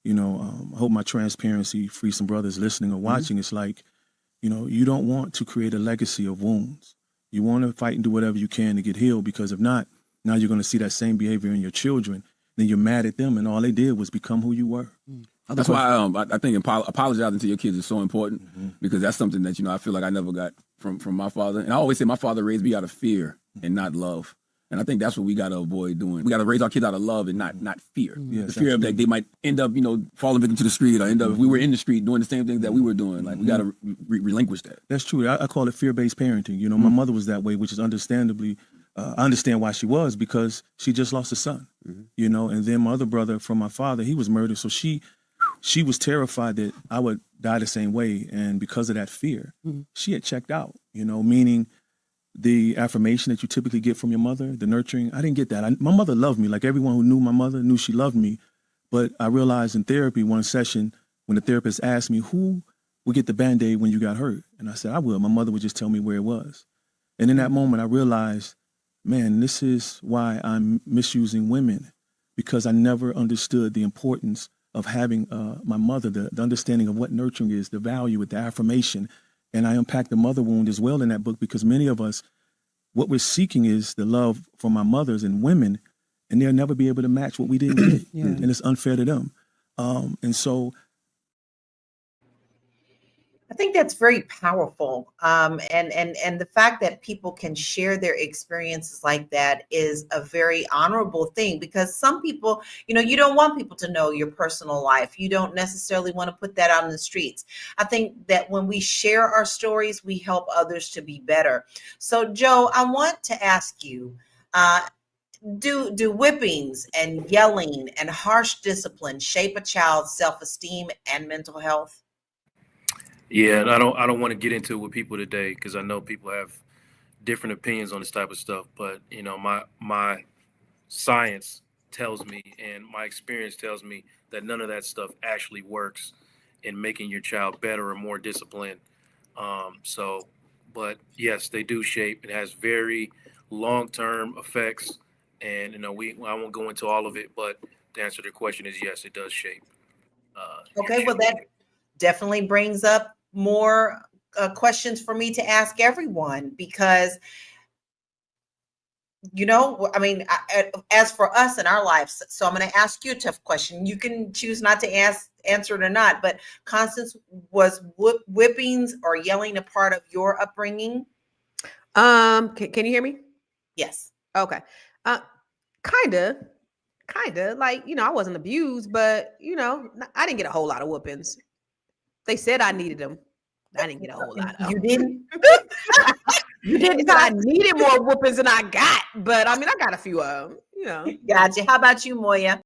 I hope my transparency frees some brothers listening or watching. It's like, you don't want to create a legacy of wounds. You want to fight and do whatever you can to get healed, because if not, now you're going to see that same behavior in your children. Then you're mad at them, and all they did was become who you were. That's why I think apologizing to your kids is so important, because that's something that, I feel like I never got from my father. And I always say my father raised me out of fear and not love. And I think that's what we got to avoid doing. We got to raise our kids out of love and not fear. Yes, the fear of that they might end up, falling victim to the street, or end up, if we were in the street doing the same things that we were doing. Like, we got to relinquish that. That's true. I call it fear-based parenting. My mother was that way, which is understandably, I understand why she was, because she just lost a son, and then my other brother from my father, he was murdered. So she was terrified that I would die the same way. And because of that fear, she had checked out, meaning the affirmation that you typically get from your mother, the nurturing. I didn't get that. My mother loved me. Like, everyone who knew my mother knew she loved me. But I realized in therapy, one session, when the therapist asked me, who would get the Band-Aid when you got hurt? And I said, I will. My mother would just tell me where it was. And in that moment, I realized, man, this is why I'm misusing women, because I never understood the importance of having my mother, the understanding of what nurturing is, the value with the affirmation. And I unpack the mother wound as well in that book, because many of us, what we're seeking is the love from our mothers and women, and they'll never be able to match what we didn't get. And it's unfair to them. And so I think that's very powerful. And the fact that people can share their experiences like that is a very honorable thing, because some people, you don't want people to know your personal life. You don't necessarily want to put that out in the streets. I think that when we share our stories, we help others to be better. So, Joe, I want to ask you, do whippings and yelling and harsh discipline shape a child's self-esteem and mental health? Yeah, and I don't want to get into it with people today, because I know people have different opinions on this type of stuff. But my science tells me, and my experience tells me, that none of that stuff actually works in making your child better or more disciplined. But yes, they do shape. It has very long-term effects, and I won't go into all of it. But the answer to the question is yes, it does shape. Okay, well, that definitely brings up more questions for me to ask everyone, because as for us in our lives, so I'm going to ask you a tough question. You can choose not to answer it or not, but Constance, was whippings or yelling a part of your upbringing? Can you hear me? Yes. Okay. Kinda like, I wasn't abused, but I didn't get a whole lot of whoopings. They said I needed them. I didn't get a whole lot of them. You didn't? You didn't? I needed more whoopings than I got, but I got a few of them, Gotcha. How about you, Moya?